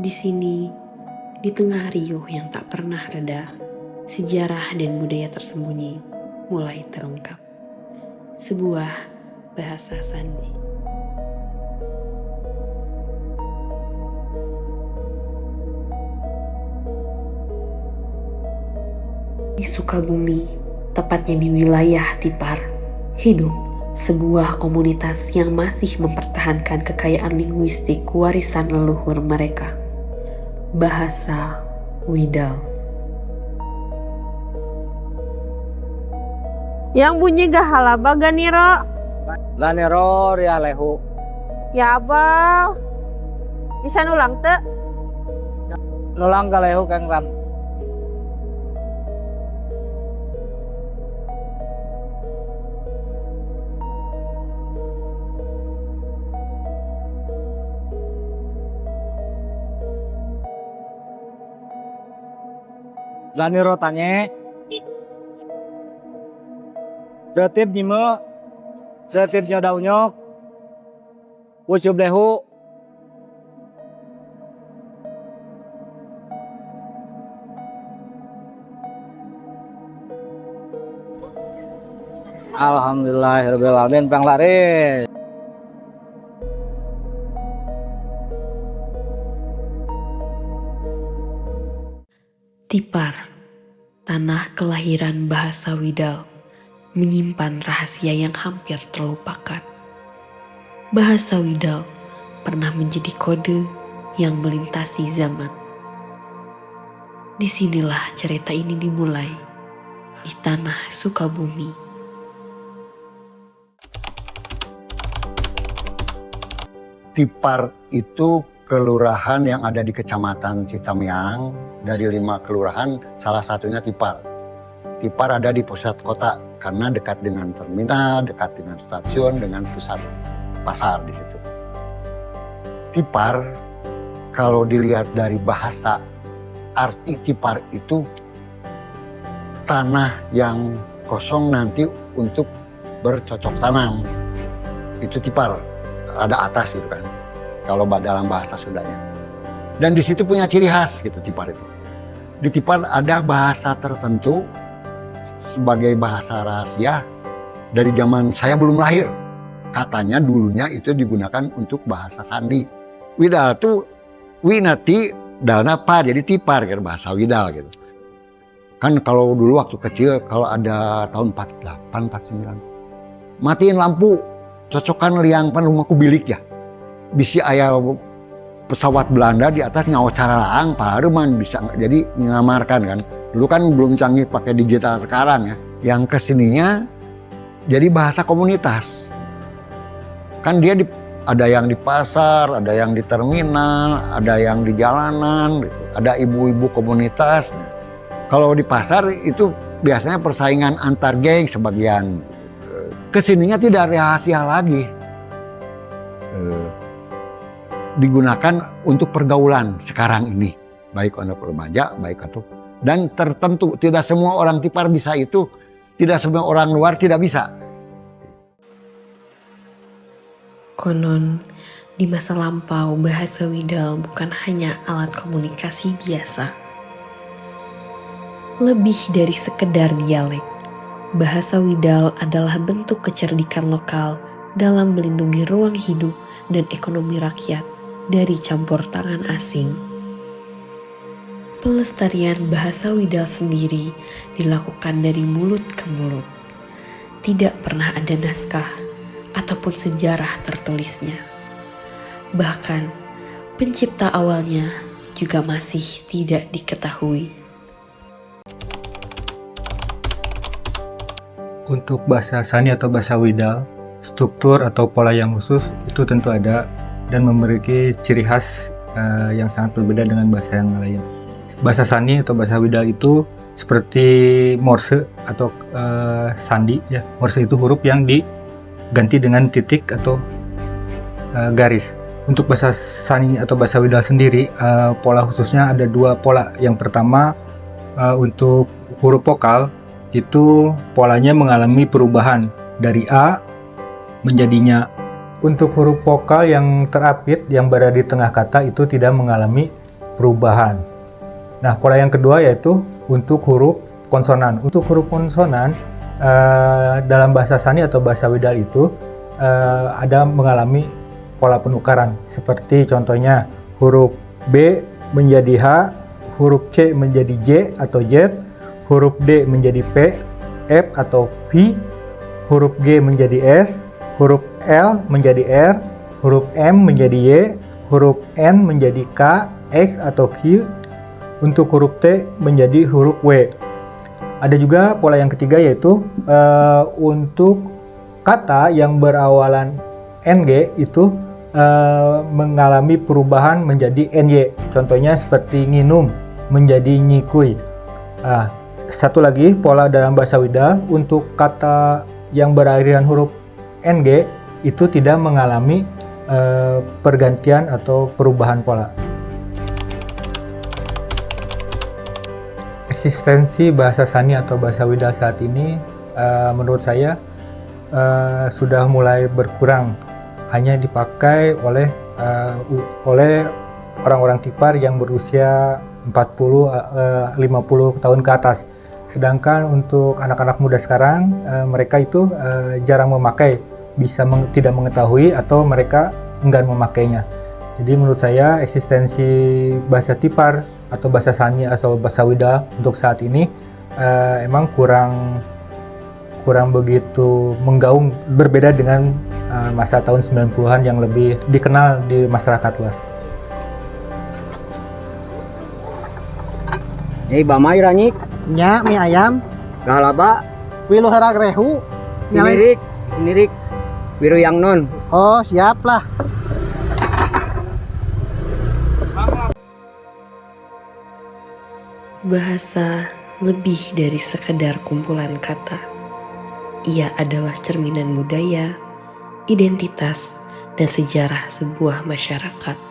Di sini, di tengah riuh yang tak pernah reda, sejarah dan budaya tersembunyi mulai terungkap. Sebuah bahasa sandi. Di Sukabumi, tepatnya di wilayah Tipar, hidup sebuah komunitas yang masih mempertahankan kekayaan linguistik warisan leluhur mereka. Bahasa Widal. Yang bunyi gahalaba ganiro. Lanero ria lehu. Ya abah. Bisa ulang teu? Nulang galehu kang ram. Lanero tanye. Setip nyime. Setip nyodau nyok. Wucub lehu. Alhamdulillahirabbil alamin panglaris. Tipar, tanah kelahiran bahasa Widal, menyimpan rahasia yang hampir terlupakan. Bahasa Widal pernah menjadi kode yang melintasi zaman. Disinilah cerita ini dimulai, di tanah Sukabumi. Tipar itu kelurahan yang ada di Kecamatan Citamiang. Dari 5 kelurahan, salah satunya Tipar. Tipar ada di pusat kota karena dekat dengan terminal, dekat dengan stasiun, dengan pusat pasar di situ. Tipar, kalau dilihat dari bahasa, arti Tipar itu tanah yang kosong nanti untuk bercocok tanam. Itu Tipar, ada atas gitu kan, kalau dalam bahasa Sundanya. Dan di situ punya ciri khas gitu Tipar itu. Di Tipar ada bahasa tertentu sebagai bahasa rahasia dari zaman saya belum lahir. Katanya dulunya itu digunakan untuk bahasa sandi. Widal tuh winati dalna par, jadi Tipar gitu, bahasa Widal gitu. Kan kalau dulu waktu kecil, kalau ada tahun 48, 49, matiin lampu, cocokan liangpan rumahku bilik ya. Bisi aya pesawat Belanda di atas nyawa caralaang, paharuman bisa jadi mengamarkan kan. Dulu kan belum canggih pakai digital sekarang ya. Yang kesininya jadi bahasa komunitas. Kan dia ada yang di pasar, ada yang di terminal, ada yang di jalanan, gitu. Ada ibu-ibu komunitas. Kalau di pasar itu biasanya persaingan antar geng sebagian. Kesininya tidak rahasia lagi. Digunakan untuk pergaulan sekarang ini, baik untuk remaja, baik atau dan tertentu. Tidak semua orang Tipar bisa itu, tidak semua orang luar tidak bisa. Konon, di masa lampau bahasa Widal bukan hanya alat komunikasi biasa. Lebih dari sekedar dialek, bahasa Widal adalah bentuk kecerdikan lokal dalam melindungi ruang hidup dan ekonomi rakyat dari campur tangan asing. Pelestarian bahasa Widal sendiri dilakukan dari mulut ke mulut. Tidak pernah ada naskah ataupun sejarah tertulisnya. Bahkan pencipta awalnya juga masih tidak diketahui. Untuk bahasa Sani atau bahasa Widal, struktur atau pola yang khusus itu tentu ada dan memiliki ciri khas yang sangat berbeda dengan bahasa yang lain. Bahasa Sani atau bahasa Widal itu seperti Morse atau sandi ya. Morse itu huruf yang diganti dengan titik atau garis. Untuk bahasa Sani atau bahasa Widal sendiri, pola khususnya ada 2 pola. Yang pertama untuk huruf vokal itu polanya mengalami perubahan dari A menjadinya. Untuk huruf vokal yang terapit yang berada di tengah kata itu tidak mengalami perubahan. Nah, pola yang kedua yaitu untuk huruf konsonan. Untuk huruf konsonan dalam bahasa Sani atau bahasa Widal itu ada mengalami pola penukaran. Seperti contohnya huruf B menjadi H, huruf C menjadi J atau Z, huruf D menjadi P, F atau P, huruf G menjadi S, huruf L menjadi R, huruf M menjadi Y, huruf N menjadi K, X atau Q, untuk huruf T menjadi huruf W. Ada juga pola yang ketiga yaitu untuk kata yang berawalan NG itu mengalami perubahan menjadi NY. Contohnya seperti nginum menjadi nyikui. Satu lagi pola dalam bahasa Widal untuk kata yang berakhiran huruf NG itu tidak mengalami pergantian atau perubahan pola. Eksistensi bahasa Sani atau bahasa Widal saat ini menurut saya sudah mulai berkurang, hanya dipakai oleh orang-orang Tipar yang berusia 40-50 tahun ke atas. Sedangkan untuk anak-anak muda sekarang mereka itu jarang memakai, bisa tidak mengetahui atau mereka enggan memakainya. Jadi menurut saya eksistensi bahasa Tipar atau bahasa Sani atau bahasa Widal untuk saat ini emang kurang begitu menggaung, berbeda dengan masa tahun 90-an yang lebih dikenal di masyarakat luas. Nyai bamai ranyik, Nya, mie ayam. galaba, Wilu harag rehu. inirik, biru yang non. Oh, siap lah. Bahasa lebih dari sekedar kumpulan kata. Ia adalah cerminan budaya, identitas, dan sejarah sebuah masyarakat.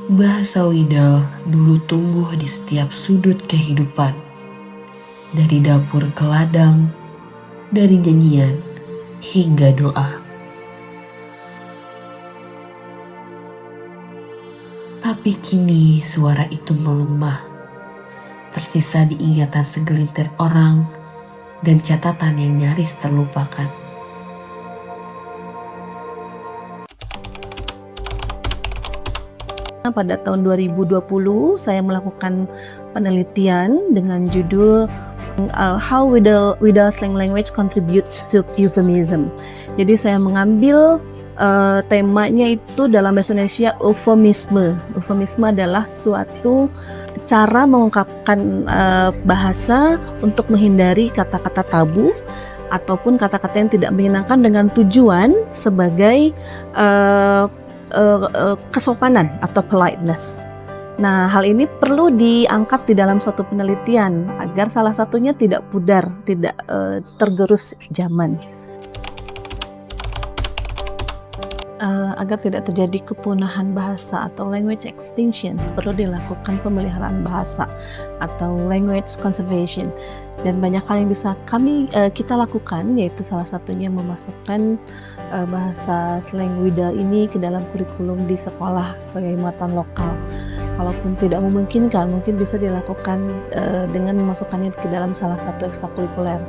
Bahasa Widal dulu tumbuh di setiap sudut kehidupan, dari dapur ke ladang, dari nyanyian hingga doa. Tapi kini suara itu melemah, tersisa di ingatan segelintir orang dan catatan yang nyaris terlupakan. Pada tahun 2020 saya melakukan penelitian dengan judul How Widal Slang Language Contributes to Euphemism. Jadi saya mengambil temanya itu dalam bahasa Indonesia eufemisme. Eufemisme adalah suatu cara mengungkapkan bahasa untuk menghindari kata-kata tabu ataupun kata-kata yang tidak menyenangkan dengan tujuan sebagai kesopanan atau politeness. Nah, hal ini perlu diangkat di dalam suatu penelitian agar salah satunya tidak pudar, tidak tergerus zaman. Agar tidak terjadi kepunahan bahasa atau language extinction, perlu dilakukan pemeliharaan bahasa atau language conservation. Dan banyak hal yang bisa kita lakukan, yaitu salah satunya memasukkan bahasa slang Widal ini ke dalam kurikulum di sekolah sebagai muatan lokal. Kalaupun tidak memungkinkan, mungkin bisa dilakukan dengan memasukkannya ke dalam salah satu ekstrakurikuler.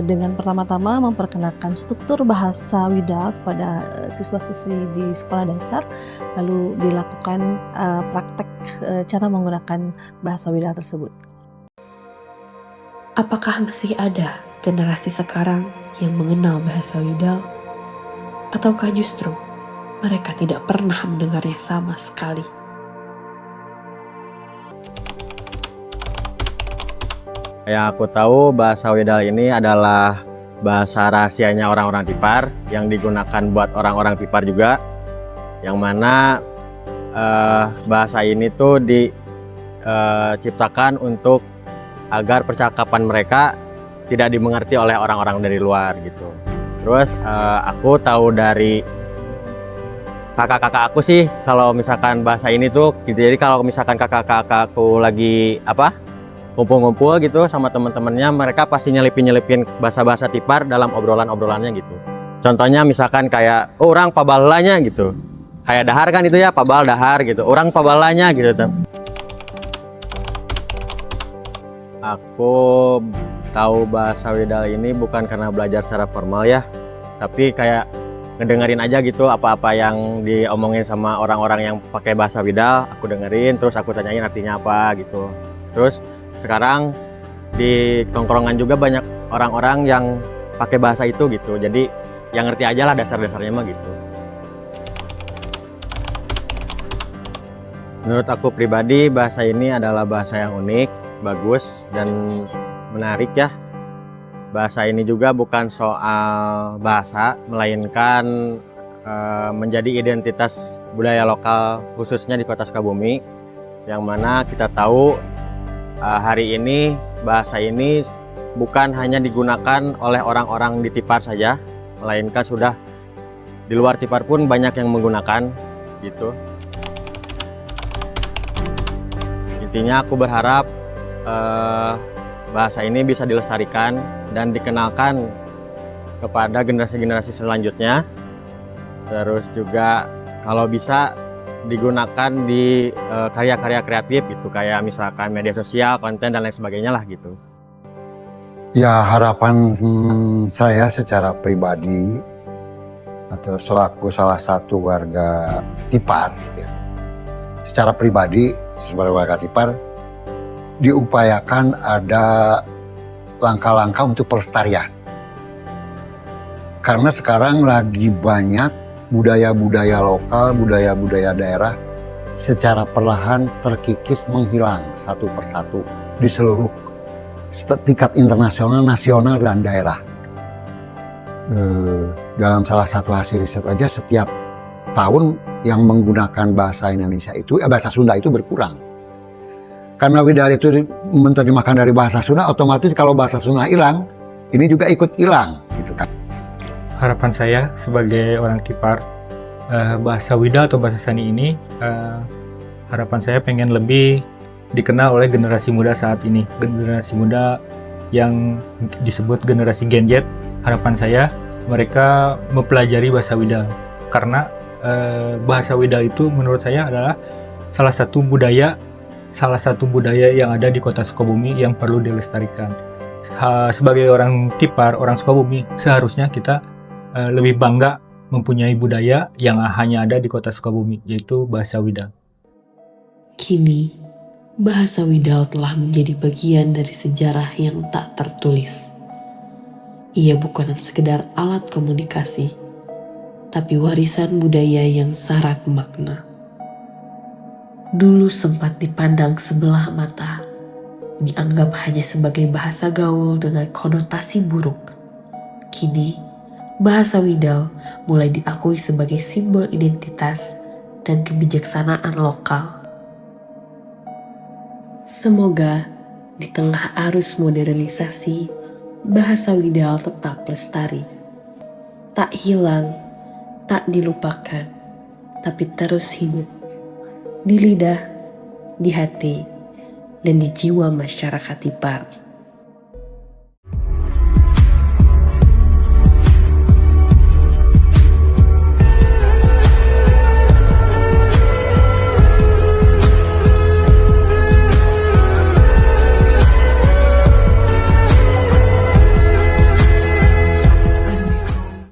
Dengan pertama-tama memperkenalkan struktur bahasa Widal kepada siswa-siswi di sekolah dasar, lalu dilakukan praktek cara menggunakan bahasa Widal tersebut. Apakah masih ada generasi sekarang yang mengenal bahasa Widal? Ataukah justru mereka tidak pernah mendengarnya sama sekali? Yang aku tahu bahasa Widal ini adalah bahasa rahasianya orang-orang Tipar yang digunakan buat orang-orang Tipar juga, yang mana bahasa ini tuh diciptakan untuk agar percakapan mereka tidak dimengerti oleh orang-orang dari luar gitu. Terus aku tahu dari kakak-kakak aku sih kalau misalkan bahasa ini tuh gitu. Jadi kalau misalkan kakak-kakak aku lagi ngumpul-ngumpul gitu sama teman-temannya, mereka pasti nyelipin bahasa-bahasa Tipar dalam obrolan-obrolannya gitu. Contohnya misalkan kayak orang pabalanya gitu. kayak dahar kan itu ya, pabal dahar gitu. Orang pabalanya gitu tuh. Aku tahu bahasa Widal ini bukan karena belajar secara formal ya, tapi kayak ngedengerin aja gitu apa-apa yang diomongin sama orang-orang yang pakai bahasa Widal, aku dengerin terus aku tanyain artinya apa gitu. Terus sekarang di tongkrongan juga banyak orang-orang yang pakai bahasa itu gitu. Jadi yang ngerti aja lah dasar-dasarnya mah gitu. Menurut aku pribadi bahasa ini adalah bahasa yang unik, bagus dan menarik ya. Bahasa ini juga bukan soal bahasa, melainkan menjadi identitas budaya lokal khususnya di Kota Sukabumi, yang mana kita tahu hari ini bahasa ini bukan hanya digunakan oleh orang-orang di Tipar saja, melainkan sudah di luar Tipar pun banyak yang menggunakan gitu. Intinya aku berharap bahasa ini bisa dilestarikan dan dikenalkan kepada generasi-generasi selanjutnya. Terus juga kalau bisa digunakan di karya-karya kreatif gitu, kayak misalkan media sosial, konten dan lain sebagainya lah gitu. Ya, harapan saya secara pribadi atau selaku salah satu warga Tipar ya, secara pribadi sebagai warga Tipar diupayakan ada langkah-langkah untuk pelestarian. Karena sekarang lagi banyak budaya-budaya lokal, budaya-budaya daerah secara perlahan terkikis menghilang satu persatu di seluruh tingkat internasional, nasional, dan daerah. Dalam salah satu hasil riset aja setiap tahun yang menggunakan bahasa Indonesia itu, bahasa Sunda itu berkurang. Karena Widal itu menerjemahkan dari bahasa Sunda, otomatis kalau bahasa Sunda hilang, ini juga ikut hilang, gitu kan. Harapan saya sebagai orang Tipar, bahasa Widal atau bahasa Sani ini, harapan saya pengen lebih dikenal oleh generasi muda saat ini. Generasi muda yang disebut generasi Gen Z, harapan saya mereka mempelajari bahasa Widal. Karena bahasa Widal itu menurut saya adalah salah satu budaya yang ada di Kota Sukabumi yang perlu dilestarikan. Sebagai orang Tipar, orang Sukabumi, seharusnya kita lebih bangga mempunyai budaya yang hanya ada di Kota Sukabumi, yaitu bahasa Widal. Kini, bahasa Widal telah menjadi bagian dari sejarah yang tak tertulis. Ia bukan sekedar alat komunikasi, tapi warisan budaya yang syarat makna. Dulu sempat dipandang sebelah mata, dianggap hanya sebagai bahasa gaul dengan konotasi buruk. Kini, bahasa Widal mulai diakui sebagai simbol identitas dan kebijaksanaan lokal. Semoga di tengah arus modernisasi, bahasa Widal tetap lestari. Tak hilang, tak dilupakan, tapi terus hidup. Di lidah, di hati, dan di jiwa masyarakat Tipar.